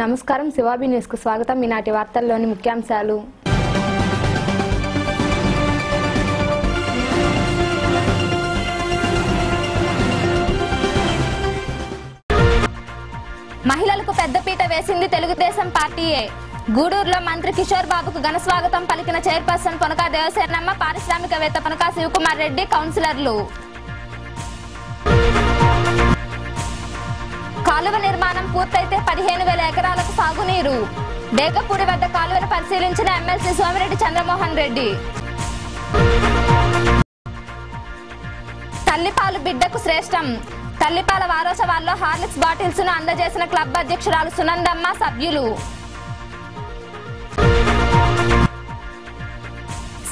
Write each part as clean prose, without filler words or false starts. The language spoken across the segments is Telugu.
నమస్కారం శివాబి న్యూస్ కు స్వాగతం. ఈనాటి వార్తల్లోని ముఖ్యాంశాలు. మహిళలకు పెద్దపీట వేసింది తెలుగుదేశం పార్టీయే. గూడూరులో మంత్రి కిషోర్ బాబుకు ఘన స్వాగతం పలికిన చైర్పర్సన్ పొనకా దేవసేనమ్మ, పారిశ్రామికవేత్త పొనకా శివకుమార్ రెడ్డి, కౌన్సిలర్లు. కాలువ నిర్మాణం పూర్తయితే 15,000 ఎకరాలకు సాగునీరు. డేగపూడి వద్ద కాలువను పరిశీలించిన ఎమ్మెల్సీ సోమిరెడ్డి చంద్రమోహన్ రెడ్డి. తల్లిపాలు బిడ్డకు శ్రేష్టం. తల్లిపాల వారోత్సవాల్లో హార్లిక్స్ బాటిల్స్ ను అందజేసిన క్లబ్ అధ్యక్షురాలు సునందమ్మ, సభ్యులు.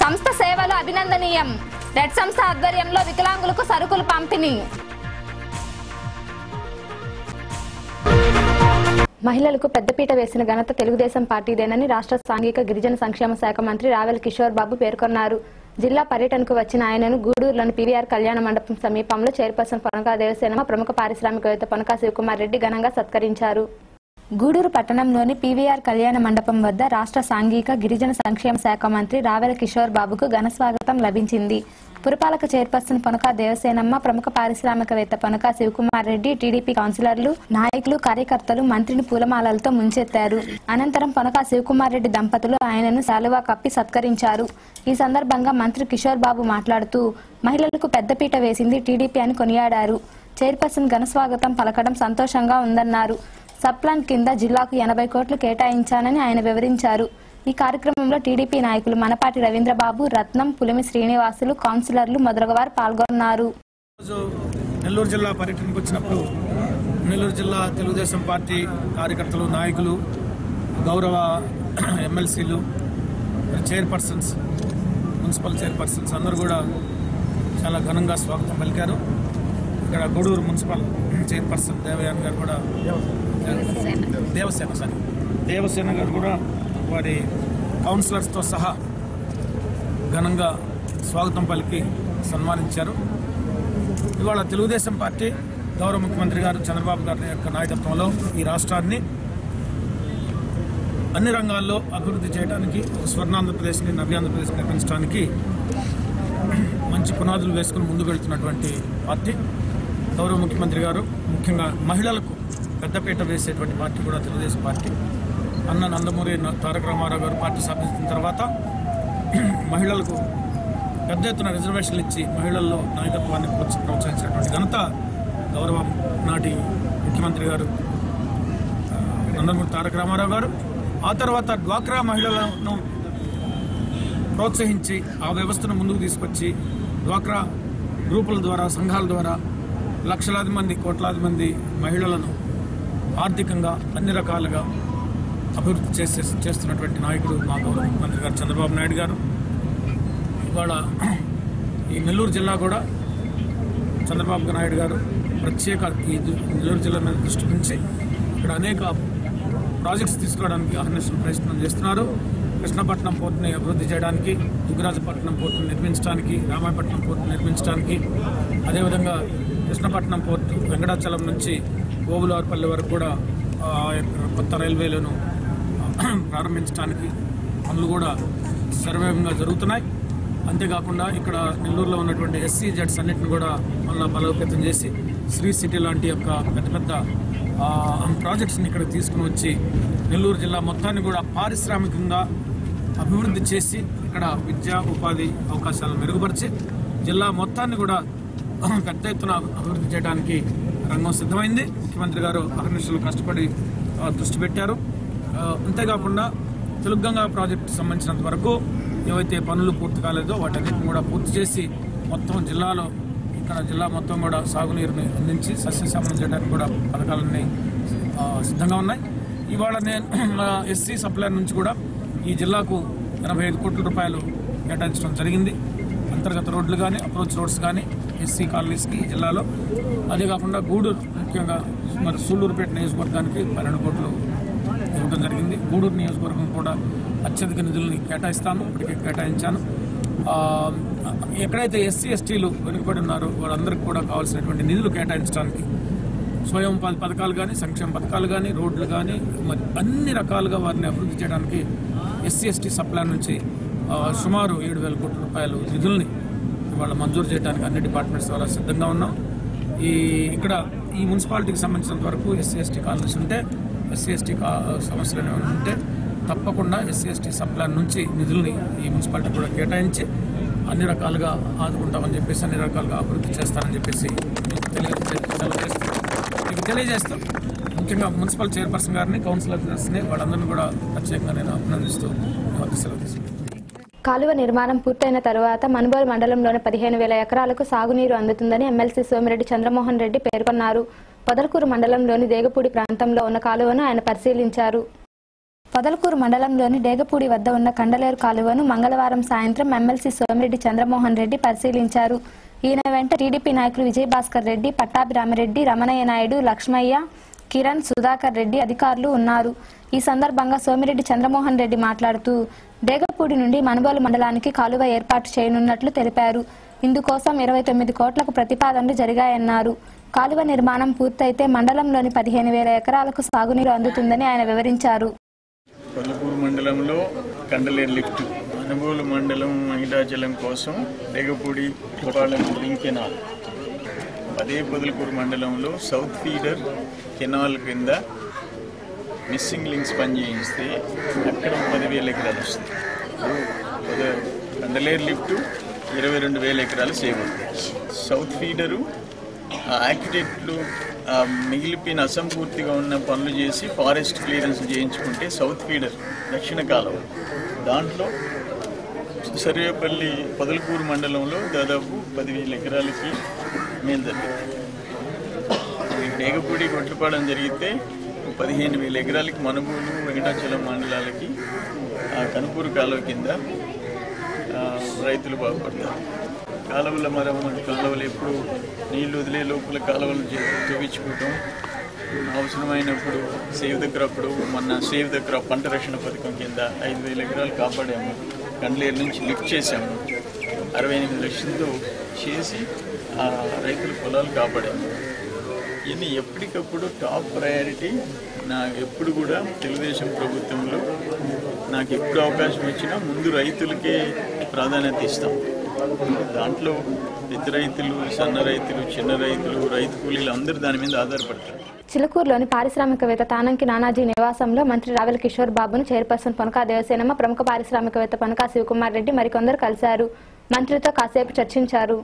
సంస్థ సేవలు అభినందనీయం. రెడ్ సంస్థ ఆధ్వర్యంలో వికలాంగులకు సరుకులు పంపిణీ. మహిళలకు పెద్దపీట వేసిన ఘనత తెలుగుదేశం పార్టీదేనని రాష్ట్ర సాంఘిక గిరిజన సంక్షేమ శాఖ మంత్రి రావెల కిషోర్ బాబు పేర్కొన్నారు. జిల్లా పర్యటనకు వచ్చిన ఆయనను గూడూరులోని పీవీఆర్ కళ్యాణ మండపం సమీపంలో చైర్పర్సన్ పొనకా దేవసేనమ్మ, ప్రముఖ పారిశ్రామికవేత్త పొనకా శివకుమార్ రెడ్డి ఘనంగా సత్కరించారు. గూడూరు పట్టణంలోని పీవీఆర్ కళ్యాణ మండపం వద్ద రాష్ట్ర సాంఘిక గిరిజన సంక్షేమ శాఖ మంత్రి రావెల కిషోర్ బాబుకు ఘన స్వాగతం లభించింది. పురపాలక చైర్పర్సన్ పొనకా దేవసేనమ్మ, ప్రముఖ పారిశ్రామికవేత్త పొనకా శివకుమార్ రెడ్డి, టీడీపీ కౌన్సిలర్లు, నాయకులు, కార్యకర్తలు మంత్రిని పూలమాలలతో ముంచెత్తారు. అనంతరం పొనకా శివకుమార్ రెడ్డి దంపతులు ఆయనను శాలువా కప్పి సత్కరించారు. ఈ సందర్భంగా మంత్రి కిషోర్ బాబు మాట్లాడుతూ మహిళలకు పెద్దపీట వేసింది టీడీపీ అని కొనియాడారు. చైర్పర్సన్ ఘన స్వాగతం పలకడం సంతోషంగా ఉందన్నారు. సబ్ప్లాన్ కింద జిల్లాకు 80 కోట్లు కేటాయించానని ఆయన వివరించారు. ఈ కార్యక్రమంలో టీడీపీ నాయకులు మనపాటి రవీంద్రబాబు, రత్నం, పులిమి శ్రీనివాసులు, కౌన్సిలర్లు మొదలగువారు పాల్గొన్నారు. నెల్లూరు జిల్లా పర్యటనకు వచ్చినప్పుడు నెల్లూరు జిల్లా తెలుగుదేశం పార్టీ కార్యకర్తలు, నాయకులు, గౌరవ ఎమ్మెల్సీలు, చైర్పర్సన్స్, మున్సిపల్ చైర్పర్సన్స్ అందరూ కూడా చాలా ఘనంగా స్వాగతం పలికారు. ఇక్కడ గూడూరు మున్సిపల్ చైర్పర్సన్ దేవయాన్ గారు కూడా, దేవసేన గారు కూడా వారి కౌన్సిలర్స్తో సహా ఘనంగా స్వాగతం పలికి సన్మానించారు. ఇవాళ తెలుగుదేశం పార్టీ గౌరవ ముఖ్యమంత్రి గారు చంద్రబాబు గారి యొక్క నాయకత్వంలో ఈ రాష్ట్రాన్ని అన్ని రంగాల్లో అభివృద్ధి చేయడానికి, స్వర్ణాంధ్రప్రదేశ్ని నవ్యాంధ్రప్రదేశ్ నిర్మించడానికి మంచి పునాదులు వేసుకుని ముందుకు వెళ్తున్నటువంటి పార్టీ. గౌరవ ముఖ్యమంత్రి గారు ముఖ్యంగా మహిళలకు పెద్దపీట వేసేటువంటి పార్టీ కూడా తెలుగుదేశం పార్టీ. అన్న నందమూరి తారక రామారావు గారు పార్టీ స్థాపించిన తర్వాత మహిళలకు పెద్ద ఎత్తున రిజర్వేషన్లు ఇచ్చి మహిళల్లో నాయకత్వాన్ని ప్రోత్సహించినటువంటి ఘనత గౌరవ నాటి ముఖ్యమంత్రి గారు నందమూరి తారక రామారావు గారు. ఆ తర్వాత డ్వాక్రా మహిళలను ప్రోత్సహించి ఆ వ్యవస్థను ముందుకు తీసుకొచ్చి డ్వాక్రా గ్రూపుల ద్వారా, సంఘాల ద్వారా లక్షలాది మంది, కోట్లాది మంది మహిళలను ఆర్థికంగా అన్ని రకాలుగా అభివృద్ధి చేస్తున్నటువంటి నాయకుడు మా గౌరవ ముఖ్యమంత్రి గారు చంద్రబాబు నాయుడు గారు. ఇవాళ ఈ నెల్లూరు జిల్లా కూడా చంద్రబాబు నాయుడు గారు ప్రత్యేక ఈ నెల్లూరు జిల్లా మీద దృష్టి నుంచి ఇక్కడ అనేక ప్రాజెక్ట్స్ తీసుకోవడానికి అహర్నిశలు ప్రయత్నం చేస్తున్నారు. కృష్ణపట్నం పోర్టుని అభివృద్ధి చేయడానికి, దుగ్గరాజపట్నం పోర్టును నిర్మించడానికి, రామాయపట్నం పోర్టును నిర్మించడానికి, అదేవిధంగా కృష్ణపట్నం పోర్టు వెంకటాచలం నుంచి గోబులవారిపల్లి వరకు కూడా కొత్త రైల్వేలను ప్రారంభించడానికి పనులు కూడా సర్వేగంగా జరుగుతున్నాయి. అంతేకాకుండా ఇక్కడ నెల్లూరులో ఉన్నటువంటి ఎస్సీ జెడ్స్ అన్నింటిని కూడా మళ్ళీ బలోపేతం చేసి శ్రీ సిటీ లాంటి యొక్క పెద్ద పెద్ద ప్రాజెక్ట్స్ని ఇక్కడ తీసుకుని వచ్చి నెల్లూరు జిల్లా మొత్తాన్ని కూడా పారిశ్రామికంగా అభివృద్ధి చేసి ఇక్కడ విద్యా, ఉపాధి అవకాశాలను మెరుగుపరిచి జిల్లా మొత్తాన్ని కూడా పెద్ద ఎత్తున అభివృద్ధి చేయడానికి రంగం సిద్ధమైంది. ముఖ్యమంత్రి గారు అహర్నిశలు కష్టపడి దృష్టి పెట్టారు. అంతేకాకుండా తెలుగంగా ప్రాజెక్టు సంబంధించినంత వరకు ఏవైతే పనులు పూర్తి కాలేదో వాటన్నిటిని కూడా పూర్తి చేసి మొత్తం జిల్లాలో, ఇక్కడ జిల్లా మొత్తం కూడా సాగునీరుని అందించి సస్యశ్యామలం చేయడానికి కూడా పథకాలన్నీ సిద్ధంగా ఉన్నాయి. ఇవాళ నేను ఎస్సీ సప్లైర్ నుంచి కూడా ఈ జిల్లాకు 85 కోట్ల రూపాయలు కేటాయించడం జరిగింది. అంతర్గత రోడ్లు కానీ, అప్రోచ్ రోడ్స్ కానీ ఎస్సీ కాలనీస్కి జిల్లాలో. అదే కాకుండా గూడూరు, ముఖ్యంగా మరి సూళ్లూరుపేట నియోజకవర్గానికి 12 కోట్లు ఇవ్వడం జరిగింది. గూడూరు నియోజకవర్గం కూడా అత్యధిక నిధుల్ని కేటాయిస్తాను, ఇప్పటికే కేటాయించాను. ఎక్కడైతే ఎస్సీ ఎస్టీలు వెనుకబడి ఉన్నారో వాళ్ళందరికీ కూడా కావాల్సినటువంటి నిధులు కేటాయించడానికి స్వయం ఉపాధి పథకాలు కానీ, సంక్షేమ పథకాలు కానీ, రోడ్లు కానీ, మరి అన్ని రకాలుగా వారిని అభివృద్ధి చేయడానికి ఎస్సీ ఎస్టీ సప్లాన్ నుంచి సుమారు 7,000 కోట్ల రూపాయలు నిధుల్ని ఇవాళ మంజూరు చేయడానికి అన్ని డిపార్ట్మెంట్స్ ద్వారా సిద్ధంగా ఉన్నాం. ఇక్కడ ఈ మున్సిపాలిటీకి సంబంధించినంత వరకు ఎస్సీ ఎస్టీ కాలనీస్ ఉంటే, ఎస్సీ ఎస్టీ సమస్యలు ఏమైనా ఉంటే తప్పకుండా ఎస్సీ ఎస్టీ సప్లాన్ నుంచి నిధుల్ని ఈ మున్సిపాలిటీ కూడా కేటాయించి అన్ని రకాలుగా ఆదుకుంటామని చెప్పేసి, అన్ని రకాలుగా అభివృద్ధి చేస్తానని చెప్పేసి మీకు తెలియజేస్తాం. ముఖ్యంగా మున్సిపల్ చైర్పర్సన్ గారిని, కౌన్సిలర్స్ని, వాళ్ళందరినీ కూడా ప్రత్యేకంగా నేను అభినందిస్తూ సెలవు తీసుకుంటాను. కాలువ నిర్మాణం పూర్తయిన తరువాత మనుబోలు మండలంలోని 15,000 ఎకరాలకు సాగునీరు అందుతుందని ఎమ్మెల్సీ సోమిరెడ్డి చంద్రమోహన్ రెడ్డి పేర్కొన్నారు. పొదలకూరు మండలంలోని దేగపూడి ప్రాంతంలో ఉన్న కాలువను ఆయన పరిశీలించారు. పొదలకూరు మండలంలోని డేగపూడి వద్ద ఉన్న కండలేరు కాలువను మంగళవారం సాయంత్రం ఎమ్మెల్సీ సోమిరెడ్డి చంద్రమోహన్ రెడ్డి పరిశీలించారు. ఈయన వెంట టీడీపీ నాయకులు విజయభాస్కర్ రెడ్డి, పట్టాభిరామిరెడ్డి, రమణయ్య నాయుడు, లక్ష్మయ్య, కిరణ్, సుధాకర్ రెడ్డి అధికారులు ఉన్నారు. ఈ సందర్భంగా సోమిరెడ్డి చంద్రమోహన్ రెడ్డి మాట్లాడుతూ డేగపూడి నుండి మనుబోలు మండలానికి కాలువ ఏర్పాటు చేయనున్నట్లు తెలిపారు. ఇందుకోసం 29 కోట్లకు ప్రతిపాదనలు జరిగాయన్నారు. కాలువ నిర్మాణం పూర్తయితే మండలంలోని 15,000 ఎకరాలకు సాగునీరు అందుతుందని ఆయన వివరించారు. పొదలకూరు మండలంలో కండలేరు లిఫ్ట్, మనుబోలు మండలం మహిళాజలం కోసం డేగపూడి లింక్ కెనాల్, అదే పొదలకూరు మండలంలో సౌత్ ఫీడర్ కెనాల్ కింద మిస్సింగ్ లింక్స్ పనిచేయిస్తే అక్కడ 10,000 ఎకరాలు వస్తుంది. కండలేరు లిఫ్ట్ 22,000 ఎకరాలు సేవ్ అవుతాయి. సౌత్ ఫీడరు యాక్టివేట్లు మిగిలిపోయిన అసంపూర్తిగా ఉన్న పనులు చేసి ఫారెస్ట్ క్లియరెన్స్ చేయించుకుంటే సౌత్ ఫీడర్ దక్షిణ కాలువ, దాంట్లో సర్వేపల్లి పొదలకూరు మండలంలో దాదాపు 10,000 ఎకరాలకి మేలు జరిగింది. డేగపూడి కొట్లపాడం జరిగితే 15,000 ఎకరాలకి మనుబోలు వెంకటాచలం మండలాలకి కనుపూరు కాలువ కింద రైతులు బాగుపడతారు. కాలువల మరమ్మతు, కాలువలు ఎప్పుడు నీళ్లు వదిలే లోపల కాలువలు తవ్వించుకోవటం, అవసరమైనప్పుడు సేవ్ ద క్రాప్, మొన్న సేవ్ ద క్రాప్ పంట రక్షణ పథకం కింద 5,000 ఎకరాలు కాపాడాము. కండ్లేరు నుంచి లిఫ్ట్ చేశాము. 68 లక్షలతో చేసి రైతుల పొలాలు కాపాడాము. ఇది ఎప్పటికప్పుడు టాప్ ప్రయారిటీ. నాకు ఎప్పుడు కూడా తెలుగుదేశం ప్రభుత్వంలో నాకు ఎప్పుడు అవకాశం వచ్చినా ముందు రైతులకే ప్రాధాన్యత ఇస్తాం. దాంట్లో పెద్ద రైతులు, సన్న రైతులు, చిన్న రైతులు, రైతు కూలీలు అందరూ దాని మీద ఆధారపడతారు. చిలుకూరులోని పారిశ్రామికవేత్త తానంకి నానాజీ నివాసంలో మంత్రి రావెల కిషోర్ బాబును చైర్పర్సన్ పొనకా దేవసేనమ్మ, ప్రముఖ పారిశ్రామికవేత్త పొనకా శివకుమార్ రెడ్డి మరికొందరు కలిశారు. మంత్రితో కాసేపు చర్చించారు.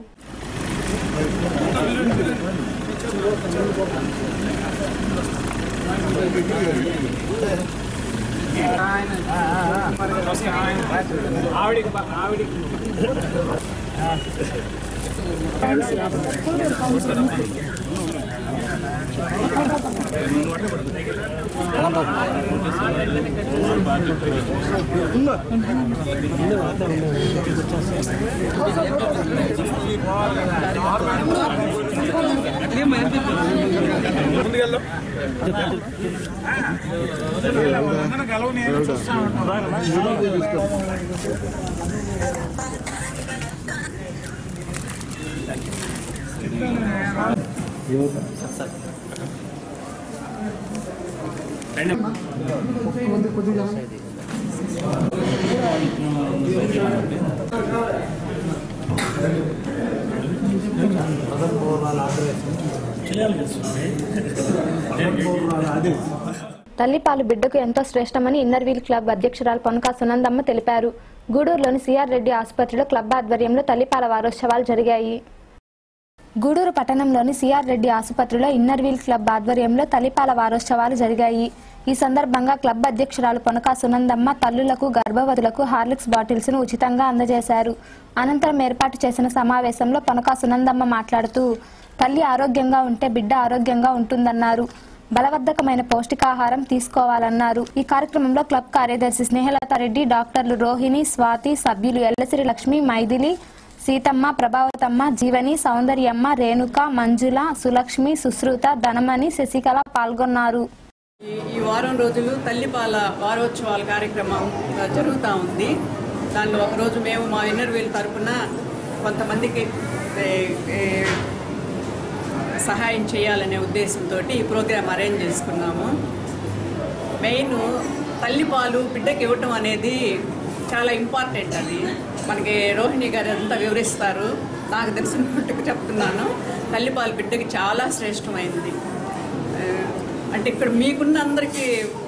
తల్లిపాలు బిడ్డకు ఎంతో శ్రేష్టమని ఇన్నర్ వీల్ క్లబ్ అధ్యక్షురాలు పొనకా సునందమ్మ తెలిపారు. గూడూరులోని సిఆర్ రెడ్డి ఆసుపత్రిలో క్లబ్ ఆధ్వర్యంలో తల్లిపాల వారోత్సవాలు జరిగాయి. గూడూరు పట్టణంలోని సిఆర్ రెడ్డి ఆసుపత్రిలో ఇన్నర్ వీల్ క్లబ్ ఆధ్వర్యంలో తల్లిపాల వారోత్సవాలు జరిగాయి. ఈ సందర్భంగా క్లబ్ అధ్యక్షురాలు పొనకా సునందమ్మ తల్లులకు, గర్భవతులకు హార్లిక్స్ బాటిల్స్ ను ఉచితంగా అందజేశారు. అనంతరం ఏర్పాటు చేసిన సమావేశంలో పొనకా సునందమ్మ మాట్లాడుతూ తల్లి ఆరోగ్యంగా ఉంటే బిడ్డ ఆరోగ్యంగా ఉంటుందన్నారు. బలవర్ధకమైన పౌష్టికాహారం తీసుకోవాలన్నారు. ఈ కార్యక్రమంలో క్లబ్ కార్యదర్శి స్నేహలతారెడ్డి, డాక్టర్లు రోహిణి, స్వాతి, సభ్యులు ఎల్లసిరి లక్ష్మి, మైథిలి, సీతమ్మ, ప్రభావతమ్మ, జీవని, సౌందర్యమ్మ, రేణుక, మంజుల, సులక్ష్మి, సుశ్రుత, ధనమణి, శశికళ పాల్గొన్నారు. ఈ వారం రోజులు తల్లిపాల వారోత్సవాల కార్యక్రమం జరుగుతూ ఉంది. దానిలో ఒకరోజు మేము మా ఇన్నర్ వీల్ తరఫున కొంతమందికి సహాయం చేయాలనే ఉద్దేశంతో ఈ ప్రోగ్రాం అరేంజ్ చేసుకున్నాము. మెయిన్ తల్లిపాలు బిడ్డకి ఇవ్వటం అనేది చాలా ఇంపార్టెంట్. అది మనకి రోహిణి గారు అంతా వివరిస్తారు. నాకు తెలిసిన మట్టుకు చెప్తున్నాను, తల్లిపాలు బిడ్డకి చాలా శ్రేష్టమైనది. అంటే ఇక్కడ మీకున్న అందరికీ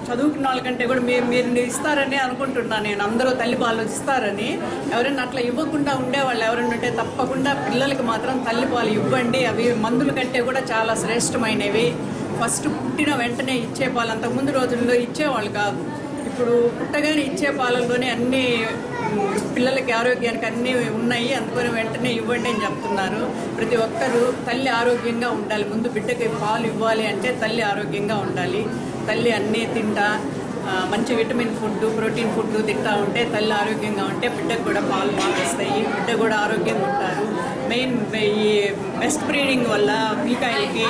చదువుకున్న వాళ్ళకంటే కూడా మీరు ఇస్తారని అనుకుంటున్నాను నేను. అందరూ తల్లిపాలు ఇస్తారని. ఎవరైనా అట్లా ఇవ్వకుండా ఉండేవాళ్ళు ఎవరైనా ఉంటే తప్పకుండా పిల్లలకి మాత్రం తల్లిపాలు ఇవ్వండి. అవి మందుల కంటే కూడా చాలా శ్రేష్టమైనవి. ఫస్ట్ పుట్టిన వెంటనే ఇచ్చే పాలు అంతకుముందు రోజుల్లో ఇచ్చేవాళ్ళు కాదు. ఇప్పుడు పుట్టగానే ఇచ్చే పాలల్లోనే అన్ని పిల్లలకి ఆరోగ్యానికి అన్నీ ఉన్నాయి. అందుకని వెంటనే ఇవ్వండి అని చెప్తున్నారు. ప్రతి ఒక్కరూ తల్లి ఆరోగ్యంగా ఉండాలి. ముందు బిడ్డకి పాలు ఇవ్వాలి అంటే తల్లి ఆరోగ్యంగా ఉండాలి. తల్లి అన్నీ తింటా మంచి విటమిన్ ఫుడ్, ప్రోటీన్ ఫుడ్ తింటా ఉంటే తల్లి ఆరోగ్యంగా ఉంటే బిడ్డకు కూడా పాలు బాగా వస్తాయి. బిడ్డ కూడా ఆరోగ్యంగా ఉంటారు. మెయిన్ ఈ బెస్ట్ బ్రీడింగ్ వల్ల పిల్లకాయలకి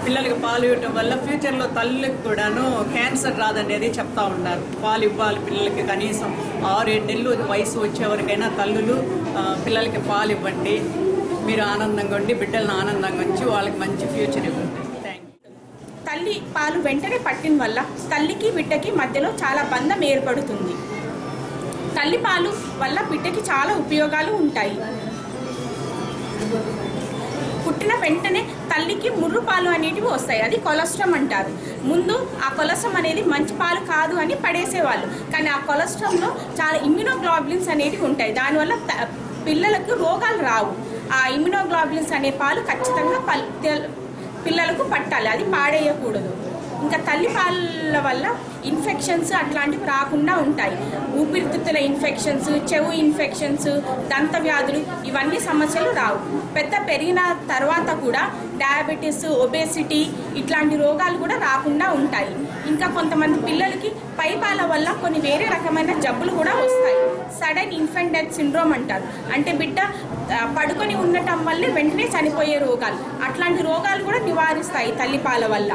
పిల్లలకి పాలు ఇవ్వటం వల్ల ఫ్యూచర్లో తల్లికి కూడాను క్యాన్సర్ రాదనేది చెప్తా ఉన్నారు. పాలు ఇవ్వాలి పిల్లలకి. కనీసం 6-7 నెలలు వయసు వచ్చేవరకైనా తల్లులు పిల్లలకి పాలు ఇవ్వండి. మీరు ఆనందంగా ఉండి బిడ్డలను ఆనందంగా ఉంచి వాళ్ళకి మంచి ఫ్యూచర్ ఇవ్వండి. తల్లి పాలు వెంటనే పట్టిన వల్ల తల్లికి బిడ్డకి మధ్యలో చాలా బంధం ఏర్పడుతుంది. తల్లి పాలు వల్ల బిడ్డకి చాలా ఉపయోగాలు ఉంటాయి. పుట్టిన వెంటనే తల్లికి ముర్రు పాలు అనేటివి వస్తాయి. అది కొలెస్ట్రాల్ అంటారు. ముందు ఆ కొలెస్ట్రాల్ అనేది మంచి పాలు కాదు అని పడేసేవాళ్ళు. కానీ ఆ కొలెస్ట్రాల్లో చాలా ఇమ్యునోగ్లోబులిన్స్ అనేటివి ఉంటాయి. దానివల్ల పిల్లలకు రోగాలు రావు. ఆ ఇమ్యునోగ్లోబులిన్స్ అనే పాలు ఖచ్చితంగా పిల్లలకు పట్టాలి. అది పాడేయకూడదు. ఇంకా తల్లిపాల వల్ల ఇన్ఫెక్షన్స్ అట్లాంటివి రాకుండా ఉంటాయి. ఊపిరితిత్తుల ఇన్ఫెక్షన్స్, చెవు ఇన్ఫెక్షన్స్, దంత వ్యాధులు ఇవన్నీ సమస్యలు రావు. పెరిగిన తర్వాత కూడా డయాబెటీస్, ఒబేసిటీ ఇట్లాంటి రోగాలు కూడా రాకుండా ఉంటాయి. ఇంకా కొంతమంది పిల్లలకి పైపాల వల్ల కొన్ని వేరే రకమైన జబ్బులు కూడా వస్తాయి. సడన్ ఇన్ఫెంట్ డెత్ సిండ్రోమ్ అంటారు. అంటే బిడ్డ పడుకొని ఉండటం వల్లే వెంటనే చనిపోయే రోగాలు. అట్లాంటి రోగాలు కూడా నివారిస్తాయి తల్లిపాల వల్ల.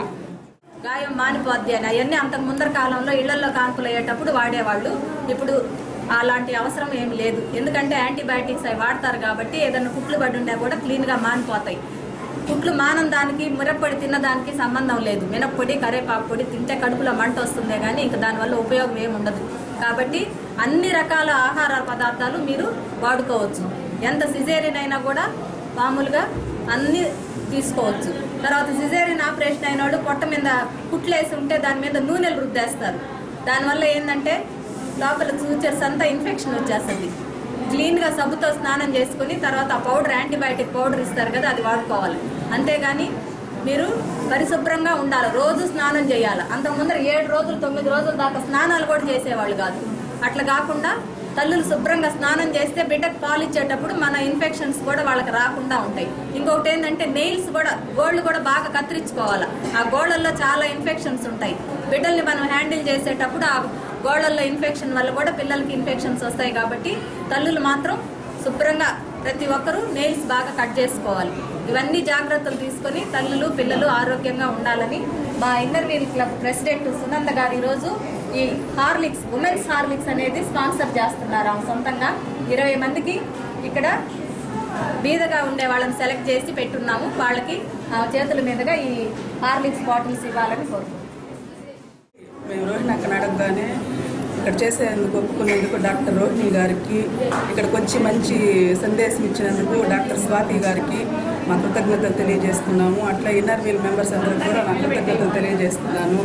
గాయం మానిపోద్ది అని అవన్నీ అంతకు ముందర కాలంలో ఇళ్లలో కాన్పులు అయ్యేటప్పుడు వాడేవాళ్ళు. ఇప్పుడు అలాంటి అవసరం ఏమి లేదు. ఎందుకంటే యాంటీబయాటిక్స్ అవి వాడతారు కాబట్టి ఏదైనా కుట్లు పడి ఉన్నా కూడా క్లీన్గా మానిపోతాయి. కుట్లు మానం దానికి మిరప్పొడి తిన్నదానికి సంబంధం లేదు. మినప్పొడి, కరేపాకు పొడి తింటే కడుపులో మంట వస్తుందే కానీ ఇంకా దానివల్ల ఉపయోగం ఏమి ఉండదు. కాబట్టి అన్ని రకాల ఆహార పదార్థాలు మీరు వాడుకోవచ్చు. ఎంత సిజేరియన్ అయినా కూడా మామూలుగా అన్నీ తీసుకోవచ్చు. తర్వాత సిజేరియన్ ఆపరేషన్ అయిన వాళ్ళు పొట్ట మీద కుట్లేసి ఉంటే దాని మీద నూనెలు రుద్దేస్తారు. దానివల్ల ఏంటంటే లోపల సూచర్స్ అంతా ఇన్ఫెక్షన్ వచ్చేస్తుంది. క్లీన్గా సబ్బుతో స్నానం చేసుకుని తర్వాత ఆ పౌడర్, యాంటీబయాటిక్ పౌడర్ ఇస్తారు కదా, అది వాడుకోవాలి. అంతేగాని మీరు పరిశుభ్రంగా ఉండాలి. రోజు స్నానం చేయాలి. అంతకుముందర 7 రోజులు 9 రోజుల దాకా స్నానాలు కూడా చేసేవాళ్ళు కాదు. అట్లా కాకుండా తల్లులు శుభ్రంగా స్నానం చేస్తే బిడ్డకు పాలు ఇచ్చేటప్పుడు మన ఇన్ఫెక్షన్స్ కూడా వాళ్ళకి రాకుండా ఉంటాయి. ఇంకొకటి ఏంటంటే నెయిల్స్ కూడా, గోళ్ళు కూడా బాగా కత్తిరించుకోవాలి. ఆ గోళ్ళల్లో చాలా ఇన్ఫెక్షన్స్ ఉంటాయి. బిడ్డల్ని మనం హ్యాండిల్ చేసేటప్పుడు ఆ గోళ్ళల్లో ఇన్ఫెక్షన్ వల్ల కూడా పిల్లలకి ఇన్ఫెక్షన్స్ వస్తాయి. కాబట్టి తల్లులు మాత్రం శుభ్రంగా ప్రతి ఒక్కరూ నెయిల్స్ బాగా కట్ చేసుకోవాలి. ఇవన్నీ జాగ్రత్తలు తీసుకొని తల్లులు పిల్లలు ఆరోగ్యంగా ఉండాలని మా inner wheel club president Sunanda garu ఈరోజు ఈ హార్లిక్స్, ఉమెన్స్ హార్లిక్స్ అనేది స్పాన్సర్ చేస్తున్నారు. ఆమె సొంతంగా 20 మందికి ఇక్కడ బీదగా ఉండే వాళ్ళని సెలెక్ట్ చేసి పెట్టున్నాము. వాళ్ళకి చేతుల మీదుగా ఈ హార్లిక్స్ బాటిల్స్ ఇవ్వాలని కోరుకుంటున్నాం. మేము రోహిణి అక్కని అడగగానే ఇక్కడ చేసేందుకు ఒప్పుకునేందుకు డాక్టర్ రోహిణి గారికి, ఇక్కడికి వచ్చి మంచి సందేశం ఇచ్చినందుకు డాక్టర్ స్వాతి గారికి మా కృతజ్ఞతలు తెలియజేస్తున్నాము. అట్లా ఇన్నర్ వీల్ మెంబర్స్ అందరికీ కూడా నా కృతజ్ఞతలు తెలియజేస్తున్నాను.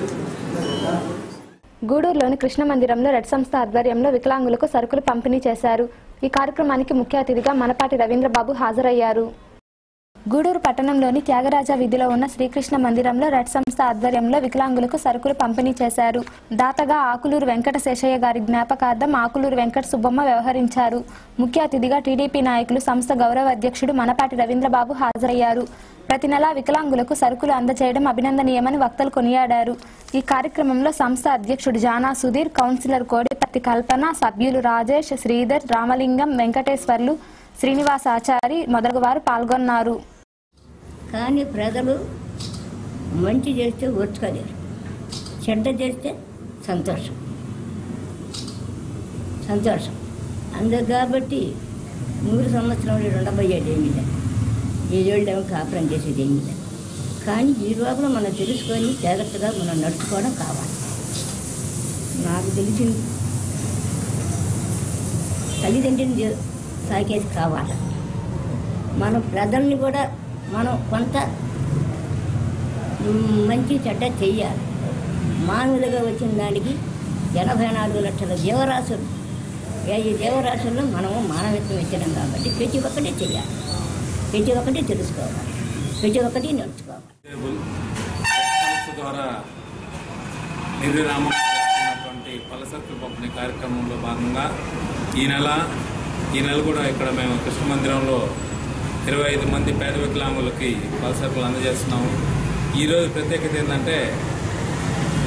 గూడూరులోని కృష్ణ మందిరంలో రెడ్ సంస్థ ఆధ్వర్యంలో వికలాంగులకు సరుకులు పంపిణీ చేశారు. ఈ కార్యక్రమానికి ముఖ్య అతిథిగా మనపాటి రవీంద్రబాబు హాజరయ్యారు. గూడూరు పట్టణంలోని త్యాగరాజ వీధిలో ఉన్న శ్రీకృష్ణ మందిరంలో రెడ్ సంస్థ ఆధ్వర్యంలో వికలాంగులకు సరుకులు పంపిణీ చేశారు. దాతగా ఆకులూరు వెంకట శేషయ్య గారి జ్ఞాపకార్థం ఆకులూరు వెంకట సుబ్బమ్మ వ్యవహరించారు. ముఖ్య అతిథిగా టీడీపీ నాయకులు, సంస్థ గౌరవ అధ్యక్షుడు మనపాటి రవీంద్రబాబు హాజరయ్యారు. ప్రతి నెలా వికలాంగులకు సరుకులు అందజేయడం అభినందనీయమని వక్తలు కొనియాడారు. ఈ కార్యక్రమంలో సంస్థ అధ్యక్షుడు జానా సుధీర్, కౌన్సిలర్ కోడిపత్తి కల్పన, సభ్యులు రాజేష్, శ్రీధర్, రామలింగం, వెంకటేశ్వర్లు, శ్రీనివాసాచారి మొదలగు వారు పాల్గొన్నారు. కానీ ప్రజలు మంచి చేస్తే ఓర్చుకోలేరు, చెడ్డ చేస్తే సంతోషం. అందుకు కాబట్టి 3 సంవత్సరాలు ఉండబోయేది ఏమీ లేదు, 7 ఏళ్ళేమో కాపురం చేసేది ఏమీ లేదు. కానీ ఈ లోపల మనం తెలుసుకొని జాగ్రత్తగా మనం నడుచుకోవడం కావాలి. నాకు తెలిసింది తల్లిదండ్రులని సాకేది కావాలి. మన ప్రజల్ని కూడా మనం కొంత మంచి చెడ్డ చెయ్యాలి. మానవులుగా వచ్చిన దానికి 84 లక్షల జీవరాశులు, ఈ జీవరాశుల్లో మనము మానవత్వం ఇచ్చడం కాబట్టి ప్రతి ఒక్కటి చెయ్యాలి, ప్రతి ఒక్కటి తెలుసుకోవాలి, ప్రతి ఒక్కటి నడుచుకోవాలి. ద్వారా నిర్విరామమైనటువంటి పలసత్వ పంపిణీ కార్యక్రమంలో భాగంగా ఈ నెల కూడా ఇక్కడ మేము కృష్ణ మందిరంలో 25 మంది పేద వికలాంగులకి పలసర్కులు అందజేస్తున్నాము. ఈరోజు ప్రత్యేకత ఏంటంటే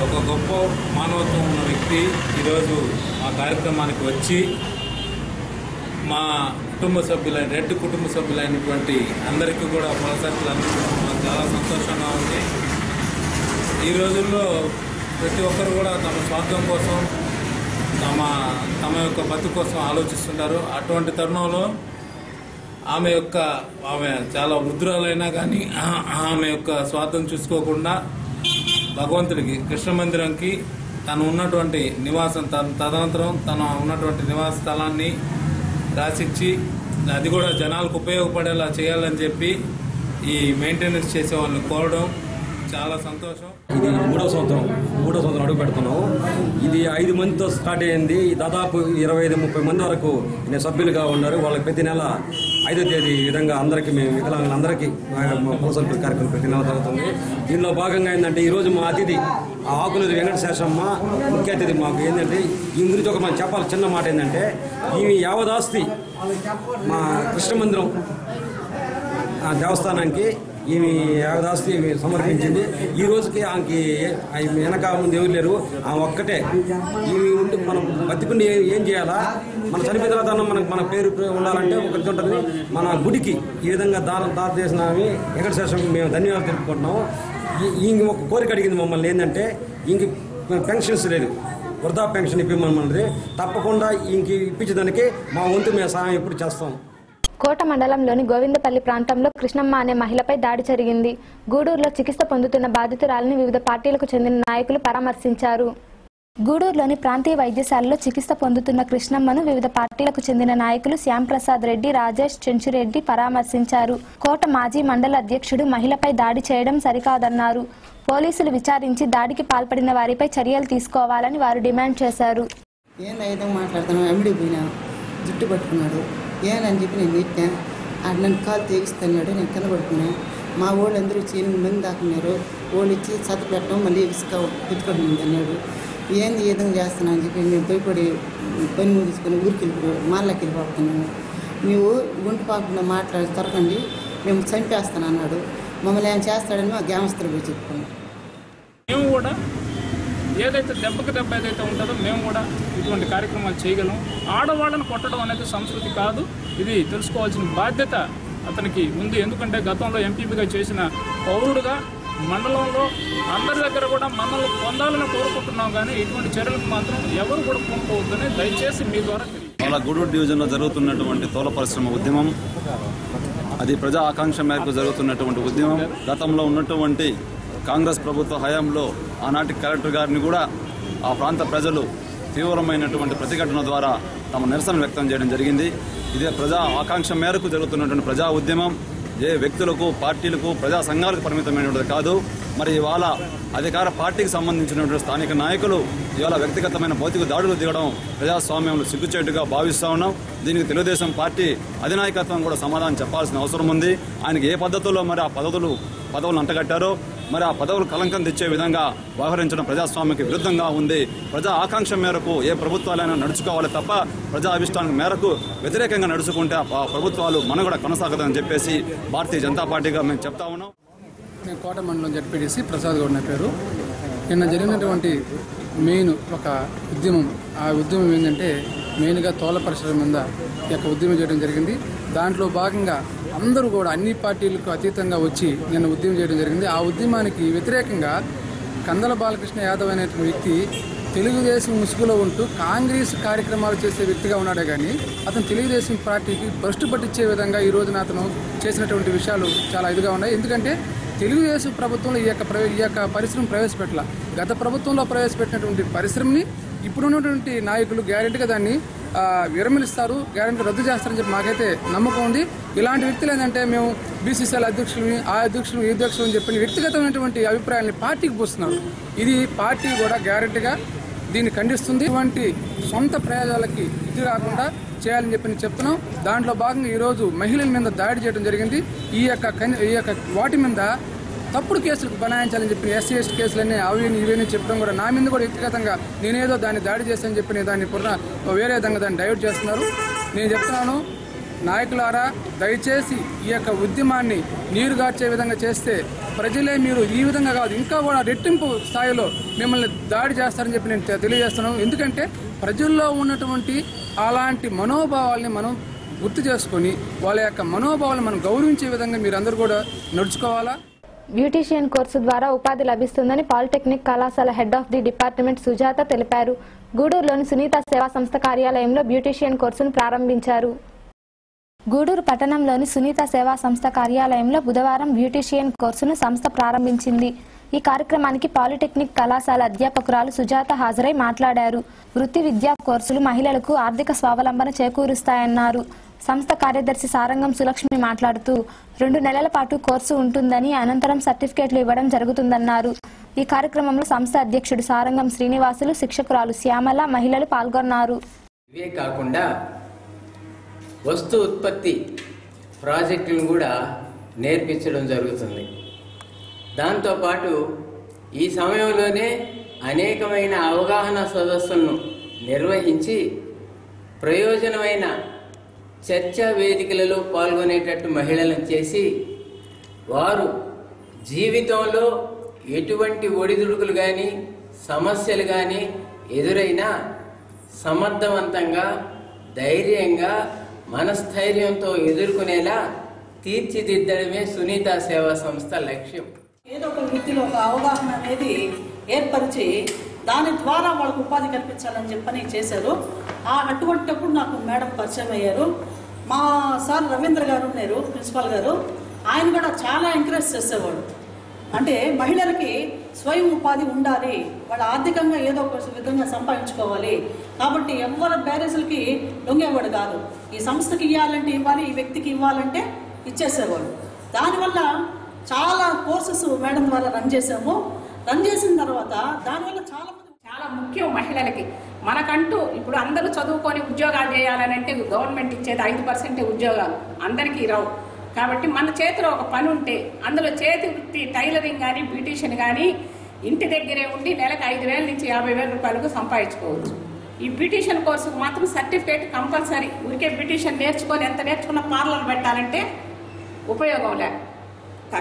ఒక గొప్ప మానవత్వం ఉన్న వ్యక్తి ఈరోజు మా కార్యక్రమానికి వచ్చి మా రెడ్ కుటుంబ సభ్యులైనటువంటి అందరికీ కూడా పలసర్కులు అందించడం మాకు చాలా సంతోషంగా ఉంది. ఈ రోజుల్లో ప్రతి ఒక్కరు కూడా తమ స్వార్థం కోసం తమ యొక్క బతుకు కోసం ఆలోచిస్తుంటారు. అటువంటి తరుణంలో ఆమె చాలా వృద్ధురాలైనా కానీ ఆమె యొక్క స్వార్థం చూసుకోకుండా భగవంతుడికి కృష్ణ మందిరంకి తను ఉన్నటువంటి నివాసం తదనంతరం తను ఉన్నటువంటి నివాస స్థలాన్ని రాసిచ్చి అది కూడా జనాలకు ఉపయోగపడేలా చేయాలని చెప్పి ఈ మెయింటెనెన్స్ చేసే వాళ్ళని కోరడం చాలా సంతోషం. ఇది మూడో సంవత్సరం అడుగు పెడుతున్నాము. ఇది 5 మందితో స్టార్ట్ అయ్యింది. దాదాపు 25-30 మంది వరకు నేను సభ్యులుగా ఉన్నారు. వాళ్ళకి ప్రతి నెల 5వ తేదీ ఈ విధంగా అందరికీ మేము వికలాంగులందరికీ పలసర్కుల కార్యక్రమం ప్రతి నెల జరుగుతుంది. దీనిలో భాగంగా ఏంటంటే ఈరోజు మా అతిథి ఆకులూరి వెంకటశేషమ్మ ముఖ్య అతిథి. మాకు ఏంటంటే ఈ గురించి ఒక మనం చెప్పాలి చిన్న మాట ఏంటంటే ఈ యావదాస్తి మా కృష్ణ మందిరం దేవస్థానానికి ఈమె యావదాస్తి సమర్పించింది. ఈ రోజుకి ఆమెకి వెనక ముందు ఎవరు లేరు, ఆమె ఒక్కటే. ఈమె ఉండి మనం బతికుండి ఏం చేయాలా, మన చనిపోయిన తర్వాత మన పేరు ఉండాలంటే ఒకటి ఉంటుంది. మన గుడికి ఈ విధంగా దానం చేసిన ఆమె వెంకటశేషం మేము ధన్యవాదాలు తెలుపుకుంటున్నాము. ఇంక ఒక కోరిక అడిగింది మమ్మల్ని ఏంటంటే ఇంక పెన్షన్స్ లేదు, వృద్ధా పెన్షన్ ఇప్పిమన్నది. తప్పకుండా ఇంక ఇప్పించడానికి మా వంతు మేము సహాయం ఎప్పుడు చేస్తాం. కోట మండలంలోని గోవిందపల్లి ప్రాంతంలో కృష్ణమ్మ అనే మహిళపై దాడి జరిగింది. గూడూరులో చికిత్స పొందుతున్న బాధితురాలిని వివిధ పార్టీలకు చెందిన నాయకులు పరామర్శించారు. గూడూరులోని ప్రాంతీయ వైద్యశాలలో చికిత్స పొందుతున్న కృష్ణమ్మను వివిధ పార్టీలకు చెందిన నాయకులు శ్యాంప్రసాద్ రెడ్డి, రాజేష్, చెంచురెడ్డి పరామర్శించారు. కోట మాజీ మండల అధ్యక్షుడు మహిళపై దాడి చేయడం సరికాదన్నారు. పోలీసులు విచారించి దాడికి పాల్పడిన వారిపై చర్యలు తీసుకోవాలని వారు డిమాండ్ చేశారు. జుట్టు పట్టుకున్నాడు ఏనని చెప్పి నేను నెట్టా. ఆడు నన్ను కాలు తెగిస్తున్నాడు, నేను కింద పడుకున్నా. మా వాళ్ళు అందరూ వచ్చి 8 మంది దాకున్నారు. వాళ్ళు ఇచ్చి చదువు పెట్టడం మళ్ళీ ఇసుక పెట్టుకోండి అన్నాడు. ఏంది ఈ విధంగా చేస్తున్నా అని చెప్పి మేము భయపడి పని ముగించుకొని ఊరికి మాల్లోకి వెళ్ళిపోతున్నాము. నువ్వు గుంటు పాకుండా మాట్లాడి తొరకండి, మేము చంపేస్తాను అన్నాడు. మమ్మల్ని ఏం చేస్తాడని మా గ్రామస్తులు పోయి చెప్పుకున్నాం. మేము కూడా ఏదైతే దెబ్బకి దెబ్బ ఏదైతే ఉంటుందో మేము కూడా ఇటువంటి కార్యక్రమాలు చేయగలం. ఆడవాళ్ళను కొట్టడం అనేది సంస్కృతి కాదు, ఇది తెలుసుకోవాల్సిన బాధ్యత అతనికి ఉంది. ఎందుకంటే గతంలో ఎంపీపీగా చేసిన పౌరుడుగా మండలంలో అందరి దగ్గర కూడా మనల్ని పొందాలని కోరుకుంటున్నాం. కానీ ఇటువంటి చర్యలకు మాత్రం ఎవరు కూడా పూనుకోవద్దని దయచేసి మీ ద్వారా అలా గూడూరు డివిజన్లో జరుగుతున్నటువంటి తోల పరిశ్రమ ఉద్యమం అది ప్రజా ఆకాంక్ష మేరకు జరుగుతున్నటువంటి ఉద్యమం. గతంలో ఉన్నటువంటి కాంగ్రెస్ ప్రభుత్వ హయాంలో ఆనాటి కలెక్టర్ గారిని కూడా ఆ ప్రాంత ప్రజలు తీవ్రమైనటువంటి ప్రతిఘటన ద్వారా తమ నిరసన వ్యక్తం చేయడం జరిగింది. ఇదే ప్రజా ఆకాంక్ష మేరకు జరుగుతున్నటువంటి ప్రజా ఉద్యమం ఏ వ్యక్తులకు, పార్టీలకు, ప్రజా సంఘాలకు పరిమితమైనటువంటి కాదు. మరి ఇవాళ అధికార పార్టీకి సంబంధించినటువంటి స్థానిక నాయకులు ఇవాళ వ్యక్తిగతమైన భౌతిక దాడులు దిగడం ప్రజాస్వామ్యంలో సిగ్గుచేటుగా భావిస్తూ ఉన్నాం. దీనికి తెలుగుదేశం పార్టీ అధినాయకత్వం కూడా సమాధానం చెప్పాల్సిన అవసరం ఉంది. ఆయనకి ఏ పద్ధతుల్లో మరి ఆ పదవులను అంటగట్టారో మరి ఆ పదవులు కలంకం తెచ్చే విధంగా వ్యవహరించడం ప్రజాస్వామ్యకి విరుద్ధంగా ఉంది. ప్రజా ఆకాంక్ష మేరకు ఏ ప్రభుత్వాలైనా నడుచుకోవాలి తప్ప ప్రజా అభిష్టానం మేరకు వ్యతిరేకంగా నడుచుకుంటే ఆ ప్రభుత్వాలు మనుగడ కొనసాగదని చెప్పేసి భారతీయ జనతా పార్టీగా మేము చెప్తా ఉన్నాం. నేను కోట మండలం జడ్పీటీసీ ప్రసాద్ గౌడ్ నా పేరు. నిన్న జరిగినటువంటి మెయిన్ ఒక ఉద్యమం, ఆ ఉద్యమం ఏంటంటే మెయిన్గా తోల పరిశ్రమ మీద ఈ యొక్క ఉద్యమం చేయడం జరిగింది. దాంట్లో భాగంగా అందరూ కూడా అన్ని పార్టీలకు అతీతంగా వచ్చి నిన్న ఉద్యమం చేయడం జరిగింది. ఆ ఉద్యమానికి వ్యతిరేకంగా కందల బాలకృష్ణ యాదవ్ అనేటువంటి వ్యక్తి తెలుగుదేశం ముసుగులో ఉంటూ కాంగ్రెస్ కార్యక్రమాలు చేసే వ్యక్తిగా ఉన్నాడే కానీ అతను తెలుగుదేశం పార్టీకి భ్రష్టు పట్టించే విధంగా ఈ రోజున అతను చేసినటువంటి విషయాలు చాలా ఇదిగా ఉన్నాయి. ఎందుకంటే తెలుగుదేశం ప్రభుత్వంలో ఈ యొక్క పరిశ్రమ ప్రవేశపెట్టాల. గత ప్రభుత్వంలో ప్రవేశపెట్టినటువంటి పరిశ్రమని ఇప్పుడున్నటువంటి నాయకులు గ్యారెంటీగా దాన్ని విరమిస్తారు, గ్యారెంటీ రద్దు చేస్తారని చెప్పి మాకైతే నమ్మకం ఉంది. ఇలాంటి వ్యక్తులు ఏంటంటే మేము బీసీసీఎల్ అధ్యక్షులని ఆ అధ్యక్షులు ఈ అధ్యక్షులు అని చెప్పి వ్యక్తిగతమైనటువంటి అభిప్రాయాన్ని పార్టీకి పోస్తున్నారు. ఇది పార్టీ కూడా గ్యారెంటీగా దీన్ని ఖండిస్తుంది. ఇటువంటి సొంత ప్రయోజనాలకి ఇది రాకుండా చేయాలని చెప్పి చెప్తున్నాం. దాంట్లో భాగంగా ఈరోజు మహిళల మీద దాడి చేయడం జరిగింది. ఈ యొక్క వాటి మీద తప్పుడు కేసులకు బనాయించాలని చెప్పి ఎస్సీ ఎస్టీ కేసులన్నీ అవి ఇవన్నీ చెప్పడం కూడా నా మీద కూడా వ్యక్తిగతంగా నేనేదో దాన్ని దాడి చేస్తానని చెప్పి దాన్ని వేరే విధంగా దాన్ని డైవర్ట్ చేస్తున్నారు. నేను చెప్తున్నాను, నాయకులారా దయచేసి ఈ యొక్క ఉద్యమాన్ని నీరుగార్చే విధంగా చేస్తే ప్రజలే మీరు ఈ విధంగా కాదు ఇంకా కూడా రెట్టింపు స్థాయిలో మిమ్మల్ని దాడి చేస్తారని చెప్పి నేను తెలియజేస్తున్నాను. ఎందుకంటే ప్రజల్లో ఉన్నటువంటి అలాంటి మనోభావాల్ని మనం గుర్తు చేసుకొని వాళ్ళ యొక్క మనోభావాలను మనం గౌరవించే విధంగా మీరందరూ కూడా నడుచుకోవాలా. బ్యూటీషియన్ కోర్సు ద్వారా ఉపాధి లభిస్తుందని పాలిటెక్నిక్ కళాశాల head of the department Sujatha తెలిపారు. గూడూరులోని సునీత సేవా సంస్థ కార్యాలయంలో బ్యూటీషియన్ కోర్సును ప్రారంభించారు. గూడూరు పట్టణంలోని సునీత సేవా సంస్థ కార్యాలయంలో బుధవారం బ్యూటీషియన్ కోర్సును సంస్థ ప్రారంభించింది. ఈ కార్యక్రమానికి పాలిటెక్నిక్ కళాశాల అధ్యాపకురాలు సుజాత హాజరై మాట్లాడారు. వృత్తి విద్యా కోర్సులు మహిళలకు ఆర్థిక స్వావలంబన చేకూరుస్తాయన్నారు. సంస్థ కార్యదర్శి సారంగం సులక్ష్మి మాట్లాడుతూ 2 నెలల పాటు కోర్సు ఉంటుందని అనంతరం సర్టిఫికేట్లు ఇవ్వడం జరుగుతుందన్నారు. ఈ కార్యక్రమంలో సంస్థ అధ్యక్షుడు సారంగం శ్రీనివాసులు, శిక్షకురాలు శ్యామల, మహిళలు పాల్గొన్నారు. ఇవే కాకుండా వస్తు ఉత్పత్తి ప్రాజెక్టులను కూడా నేర్పించడం జరుగుతుంది. దాంతోపాటు ఈ సమయంలోనే అనేకమైన అవగాహన సదస్సులను నిర్వహించి ప్రయోజనమైన చర్చా వేదికలలో పాల్గొనేటట్టు మహిళలను చేసి వారు జీవితంలో ఎటువంటి ఒడిదుడుకులు కానీ సమస్యలు కానీ ఎదురైనా సమర్థవంతంగా ధైర్యంగా మనస్థైర్యంతో ఎదుర్కొనేలా తీర్చిదిద్దడమే సునీత సేవా సంస్థ లక్ష్యం. ఏదో ఒక వృత్తిలో ఒక అవగాహన అనేది ఏర్పరిచి దాని ద్వారా వాళ్ళకు ఉపాధి కల్పించాలని చెప్పని చేశారు. అటువంటిప్పుడు నాకు మేడం పరిచయం అయ్యారు. మా సార్ రవీంద్ర గారు ఉన్నారు, ప్రిన్సిపాల్ గారు, ఆయన కూడా చాలా ఎంకరేజ్ చేసేవాడు. అంటే మహిళలకి స్వయం ఉపాధి ఉండాలి, వాళ్ళు ఆర్థికంగా ఏదో ఒక విధంగా సంపాదించుకోవాలి. కాబట్టి ఎవరి బ్యారేజీలకి లొంగేవాడు కాదు. ఈ సంస్థకి ఇవ్వాలంటే ఇవ్వాలి, ఈ వ్యక్తికి ఇవ్వాలంటే ఇచ్చేసేవాడు. దానివల్ల చాలా కోర్సెస్ మేడం ద్వారా రన్ చేసాము. రన్ చేసిన తర్వాత దానివల్ల చాలా ముఖ్యం మహిళలకి. మనకంటూ ఇప్పుడు అందరూ చదువుకొని ఉద్యోగాలు చేయాలని అంటే గవర్నమెంట్ ఇచ్చేది 5% ఉద్యోగాలు అందరికీ రావు. కాబట్టి మన చేతిలో ఒక పని ఉంటే అందులో చేతి వృత్తి టైలరింగ్ కానీ బ్యూటీషియన్ కానీ ఇంటి దగ్గరే ఉండి నెలకు 5,000 నుంచి 50,000 రూపాయలకు సంపాదించుకోవచ్చు. ఈ బ్యూటీషియన్ కోర్సుకు మాత్రం సర్టిఫికేట్ కంపల్సరీ. ఊరికే బ్యూటీషియన్ నేర్చుకొని ఎంత నేర్చుకున్న పార్లర్ పెట్టాలంటే ఉపయోగం లే.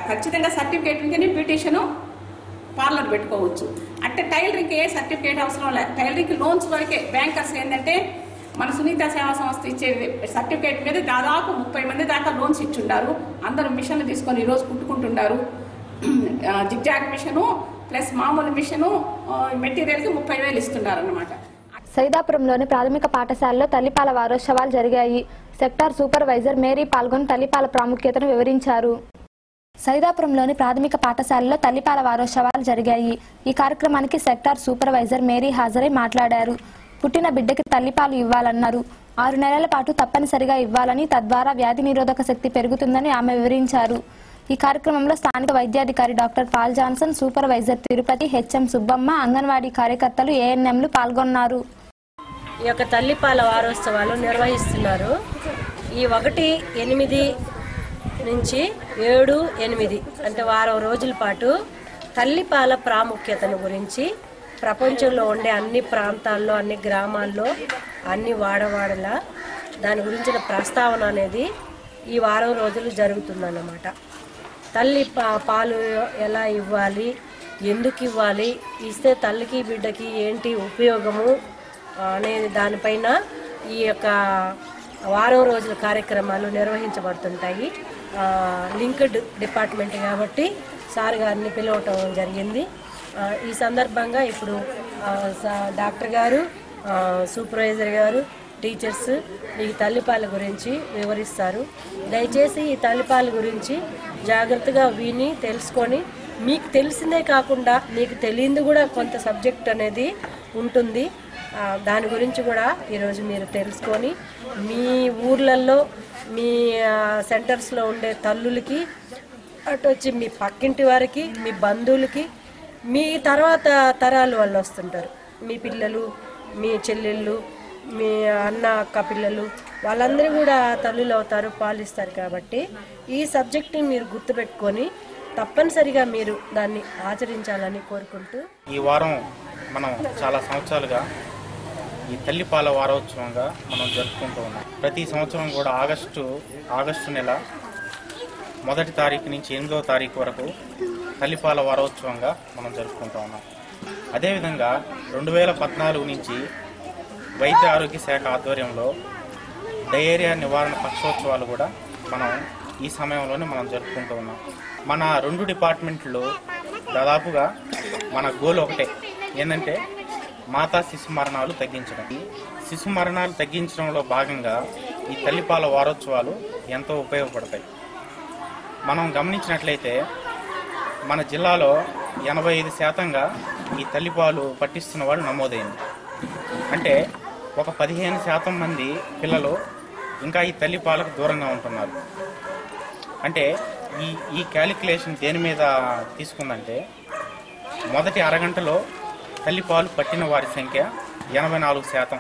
ఖచ్చితంగా సర్టిఫికేట్ ఉంటేనే బ్యూటీషియన్ పార్లర్ పెట్టుకోవచ్చు. అంటే టైలరింగ్కి ఏ సర్టిఫికేట్ అవసరం లేదు. టైలరింగ్కి లోన్స్ వరకే. బ్యాంకర్స్ ఏంటంటే మన సునీత సేవా సంస్థ ఇచ్చే సర్టిఫికేట్ మీద దాదాపు 30 మంది దాకా లోన్స్ ఇచ్చుంటారు. అందరూ మిషన్లు తీసుకొని ఈరోజు కుట్టుకుంటున్నారు. జిగ్జాగ్ మిషను ప్లస్ మామూలు మిషను మెటీరియల్కి 30,000 ఇస్తున్నారు అన్నమాట. సైదాపురంలోని ప్రాథమిక పాఠశాలలో తల్లిపాల వారోత్సవాలు జరిగాయి. సెక్టార్ సూపర్వైజర్ మేరీ పాల్గొని తల్లిపాల ప్రాముఖ్యతను వివరించారు. సైదాపురంలోని ప్రాథమిక పాఠశాలలో తల్లిపాల వారోత్సవాలు జరిగాయి. ఈ కార్యక్రమానికి సెక్టార్ సూపర్వైజర్ మేరీ హాజరై మాట్లాడారు. పుట్టిన బిడ్డకి తల్లిపాలు ఇవ్వాలన్నారు. 6 నెలల పాటు తప్పనిసరిగా ఇవ్వాలని, తద్వారా వ్యాధి నిరోధక శక్తి పెరుగుతుందని ఆమె వివరించారు. ఈ కార్యక్రమంలో స్థానిక వైద్యాధికారి doctor Paul Johnson, supervisor Tirupati, HM Subbamma, anganwadi కార్యకర్తలు, ఏఎన్ఎంలు పాల్గొన్నారు. ఈ యొక్క తల్లిపాల వారోత్సవాలు నిర్వహిస్తున్నారు. ఈ 1-8 నుంచి 7-8 అంటే వారం రోజుల పాటు తల్లిపాల ప్రాముఖ్యతను గురించి ప్రపంచంలో ఉండే అన్ని ప్రాంతాల్లో, అన్ని గ్రామాల్లో, అన్ని వాడవాడలా దాని గురించిన ప్రస్తావన అనేది ఈ వారం రోజులు జరుగుతుందన్నమాట. తల్లి పాలు ఎలా ఇవ్వాలి, ఎందుకు ఇవ్వాలి, ఇస్తే తల్లికి బిడ్డకి ఏంటి ఉపయోగము అనేది దానిపైన ఈ యొక్క వారం రోజుల కార్యక్రమాలు నిర్వహించబడుతుంటాయి. లింక్డ్ డిపార్ట్మెంట్ కాబట్టి సార్ గారిని పిలవటం జరిగింది. ఈ సందర్భంగా ఇప్పుడు డాక్టర్ గారు, సూపర్వైజర్ గారు, టీచర్స్ మీకు తల్లిపాల గురించి వివరిస్తారు. దయచేసి ఈ తల్లిపాల గురించి జాగ్రత్తగా విని తెలుసుకొని, మీకు తెలిసిందే కాకుండా మీకు తెలియంది కూడా కొంత సబ్జెక్ట్ అనేది ఉంటుంది. దాని గురించి కూడా ఈరోజు మీరు తెలుసుకొని మీ ఊర్లలో మీ సెంటర్స్లో ఉండే తల్లులకి, అటు వచ్చి మీ పక్కింటి వారికి, మీ బంధువులకి, మీ తర్వాత తరాలు వాళ్ళు వస్తుంటారు, మీ పిల్లలు, మీ చెల్లెళ్ళు, మీ అన్న అక్క పిల్లలు, వాళ్ళందరూ కూడా తల్లులు అవుతారు, పాలిస్తారు. కాబట్టి ఈ సబ్జెక్ట్ని మీరు గుర్తుపెట్టుకొని తప్పనిసరిగా మీరు దాన్ని ఆచరించాలని కోరుకుంటూ, ఈ వారం మనం చాలా సంవత్సరాలుగా ఈ తల్లిపాల వారోత్సవంగా మనం జరుపుకుంటూ ఉన్నాం. ప్రతి సంవత్సరం కూడా ఆగస్టు నెల 1వ తారీఖు నుంచి 8వ తారీఖు వరకు తల్లిపాల వారోత్సవంగా మనం జరుపుకుంటూ ఉన్నాం. అదేవిధంగా 2014 నుంచి వైద్య ఆరోగ్య శాఖ ఆధ్వర్యంలో డయేరియా నివారణ పక్షోత్సవాలు కూడా మనం ఈ సమయంలోనే మనం జరుపుకుంటూ ఉన్నాం. మన 2 డిపార్ట్మెంట్లో దాదాపుగా మన గోల్ ఒకటే, ఏంటంటే మాతా శిశు మరణాలు తగ్గించడం. శిశు మరణాలు తగ్గించడంలో భాగంగా ఈ తల్లిపాల వారోత్సవాలు ఎంతో ఉపయోగపడతాయి. మనం గమనించినట్లయితే మన జిల్లాలో 85% ఈ తల్లిపాలు పట్టిస్తున్న వాళ్ళు నమోదైంది. అంటే ఒక 15% మంది పిల్లలు ఇంకా ఈ తల్లిపాలకు దూరంగా ఉంటున్నారు. అంటే ఈ క్యాలిక్యులేషన్ దేని మీద తీసుకుందంటే, మొదటి అరగంటలో తల్లిపాలు పట్టిన వారి సంఖ్య 84%.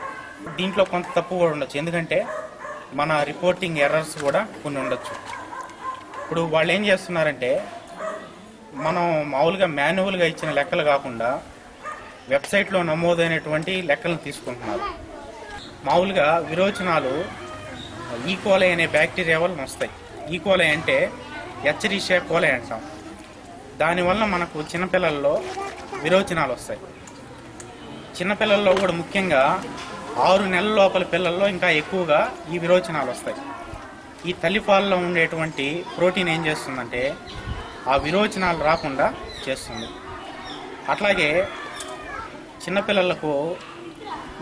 దీంట్లో కొంత తప్పు కూడా ఉండొచ్చు, ఎందుకంటే మన రిపోర్టింగ్ ఎర్రర్స్ కూడా కొన్ని ఉండొచ్చు. ఇప్పుడు వాళ్ళు ఏం చేస్తున్నారంటే, మనం మామూలుగా మాన్యువల్గా ఇచ్చిన లెక్కలు కాకుండా వెబ్సైట్లో నమోదైనటువంటి లెక్కలను తీసుకుంటున్నారు. మామూలుగా విరోచనాలు ఈకోలై అనే బ్యాక్టీరియా వల్ల వస్తాయి. ఈకోలై అంటే ఎచ్చరీషియా కోలై అంటాం. దానివల్ల మనకు చిన్నపిల్లల్లో విరోచనాలు వస్తాయి. చిన్నపిల్లల్లో కూడా ముఖ్యంగా 6 నెలల లోపల పిల్లల్లో ఇంకా ఎక్కువగా ఈ విరోచనాలు వస్తాయి. ఈ తల్లిపాలలో ఉండేటువంటి ప్రోటీన్ ఏం చేస్తుందంటే ఆ విరోచనాలు రాకుండా చేస్తుంది. అట్లాగే చిన్నపిల్లలకు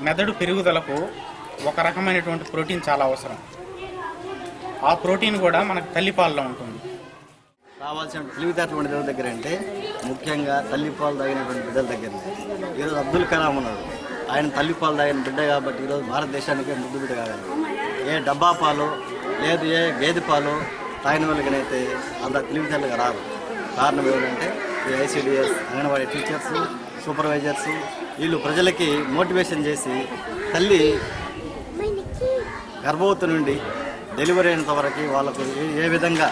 మెదడు పెరుగుదలకు ఒక రకమైనటువంటి ప్రోటీన్ చాలా అవసరం. ఆ ప్రోటీన్ కూడా మనకు తల్లిపాలలో ఉంటుంది. రావాల్సిన తెలివితేటటువంటి దేవుడి దగ్గర అంటే ముఖ్యంగా తల్లిపాలు తాగినటువంటి బిడ్డల దగ్గర. ఈరోజు అబ్దుల్ కలాం ఉన్నాడు, ఆయన తల్లిపాలు తాగిన బిడ్డ కాబట్టి ఈరోజు భారతదేశానికే ముద్దు బిడ్డ కాగలరు. ఏ డబ్బా పాలు లేదు ఏ గేదె పాలు తాగిన వాళ్ళకనైతే అంత తెలివితేటలుగా రాదు. కారణం ఏమిటంటే ఈ ఐసీడీఎస్, అంగన్వాడీ టీచర్స్, సూపర్వైజర్స్ వీళ్ళు ప్రజలకి మోటివేషన్ చేసి తల్లి గర్భవతి నుండి డెలివరీ అయినంత వరకు వాళ్ళకు ఏ విధంగా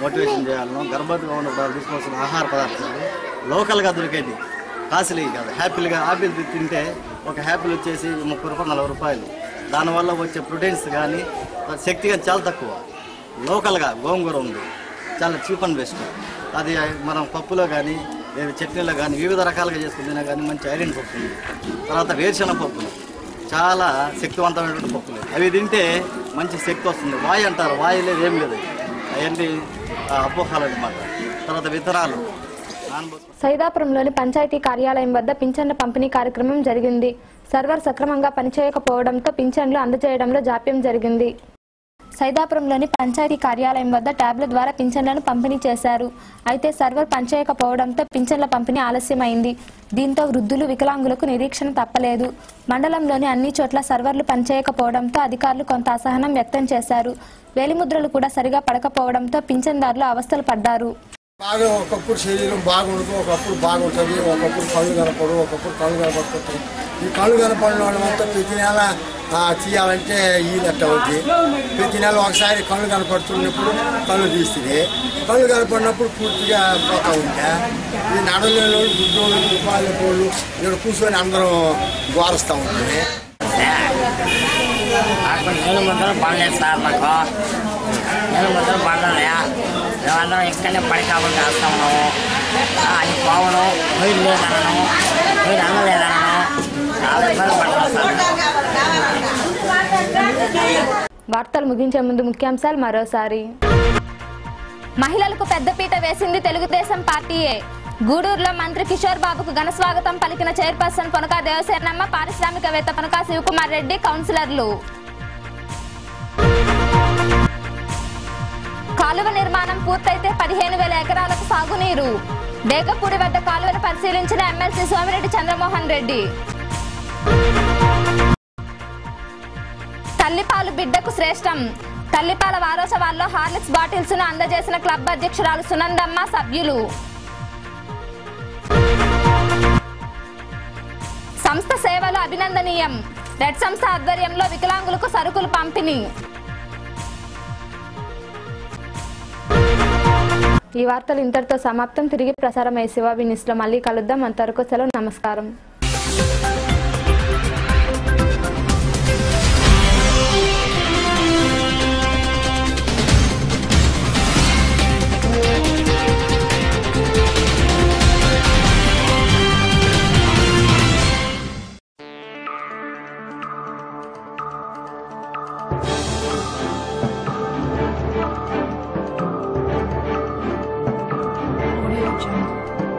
మోటివేషన్ చేయాలనో, గర్భవతిగా ఉన్నప్పుడు తీసుకోవాల్సిన ఆహార పదార్థాలు లోకల్గా దొరికేది, కాస్ట్లీ కాదు. హ్యాపీలుగా ఆపిల్ తింటే ఒక హ్యాపీలు వచ్చేసి 30 రూపాయలు 40 రూపాయలు. దానివల్ల వచ్చే ప్రోటీన్స్ కానీ శక్తి కానీ చాలా తక్కువ. లోకల్గా గోంగూర ఉంది, చాలా చీప్ అండ్ బెస్ట్. అది మనం పప్పులో కానీ లేదా చట్నీలో కానీ వివిధ రకాలుగా చేసుకుంటున్నా కానీ మంచి ఐరన్ పప్పు ఉంది. తర్వాత వేరుశనగ పప్పులు చాలా శక్తివంతమైనటువంటి పప్పులు, అవి తింటే మంచి శక్తి వస్తుంది. వాయు అంటారు, వాయు లేదు ఏం లేదు, అవన్నీ అపోహాలు అన్నమాట. తర్వాత విత్తనాలు. సైదాపురంలోని పంచాయతీ కార్యాలయం వద్ద పింఛన్ల పంపిణీ కార్యక్రమం జరిగింది. సర్వర్ సక్రమంగా పనిచేయకపోవడంతో పింఛన్లు అందజేయడంలో జాప్యం జరిగింది. సైదాపురంలోని పంచాయతీ కార్యాలయం వద్ద ట్యాబ్ల ద్వారా పింఛన్లను పంపిణీ చేశారు. అయితే సర్వర్ పనిచేయకపోవడంతో పింఛన్ల పంపిణీ ఆలస్యమైంది. దీంతో వృద్ధులు, వికలాంగులకు నిరీక్షణ తప్పలేదు. మండలంలోని అన్ని చోట్ల సర్వర్లు పనిచేయకపోవడంతో అధికారులు కొంత అసహనం వ్యక్తం చేశారు. వేలిముద్రలు కూడా సరిగా పడకపోవడంతో పింఛన్దారులు అవస్థలు పడ్డారు. బాగా ఒకప్పుడు శరీరం బాగుండదు, ఒకప్పుడు బాగుంటుంది, ఒకప్పుడు కళ్ళు కనపడు, ఒకప్పుడు కళ్ళు కనపడుతుంది. ఈ కళ్ళు కనపడిన వాళ్ళంతా ప్రతి నెల తీయాలంటే ఈ లెక్క అవుతుంది. ప్రతి నెల ఒకసారి కళ్ళు కనపడుతున్నప్పుడు కళ్ళు తీస్తుంది, కళ్ళు కనపడినప్పుడు పూర్తిగా పోతూ ఉంటే ఈ నడలేని వాళ్ళు, గుడ్డోళ్ళు, రూపాయల కోళ్ళు ఇక్కడ కూర్చొని అందరం గోరస్తూ ఉంటుంది. ముద్దలు పడలేదు సార్, మాకు ముద్దలు పడలే. మేమందరం ఇక్కడనే పడి కాబట్టి వేస్తా ఉన్నాము. అది పోవడం, నీళ్ళు లేదనను, నీళ్ళు అందలేదనను, చాలా ఇబ్బంది పడుతున్నాం సార్. వార్తలు ముగించే ముందు ముఖ్యాంశాలు మరోసారి. మహిళలకు పెద్దపీట వేసింది తెలుగుదేశం పార్టీయే. గూడూరులో మంత్రి కిషోర్ బాబుకు ఘన స్వాగతం పలికిన చైర్పర్సన్ పొనకా దేవసేనమ్మ, పారిశ్రామికవేత్త పొనకా శివకుమార్ రెడ్డి, కౌన్సిలర్లు. కాలువ నిర్మాణం పూర్తయితే 15,000 ఎకరాలకు సాగునీరు. డేకపూడి వద్ద కాలువను పరిశీలించిన ఎమ్మెల్సీ సోమిరెడ్డి చంద్రమోహన్ రెడ్డి. తల్లిపాలు బిడ్డకు శ్రేష్టం. తల్లిపాల వారోత్సవాల్లో హార్లిక్స్ బాటిల్స్ ను అందజేసిన క్లబ్ అధ్యక్షురాలు సునందమ్మ, సభ్యులు. సంస్థ సేవలు అభినందనీయం. రెడ్ సంస్థ ఆధ్వర్యంలో వికలాంగులకు సరుకులు పంపిణీ. ఈ వార్తలు ఇంతటితో సమాప్తం. తిరిగి ప్రసారమయ్యే శివాబి న్యూస్ లో మళ్ళీ కలుద్దాం. అంతవరకు సెలవు. నమస్కారం. Audio Jungle.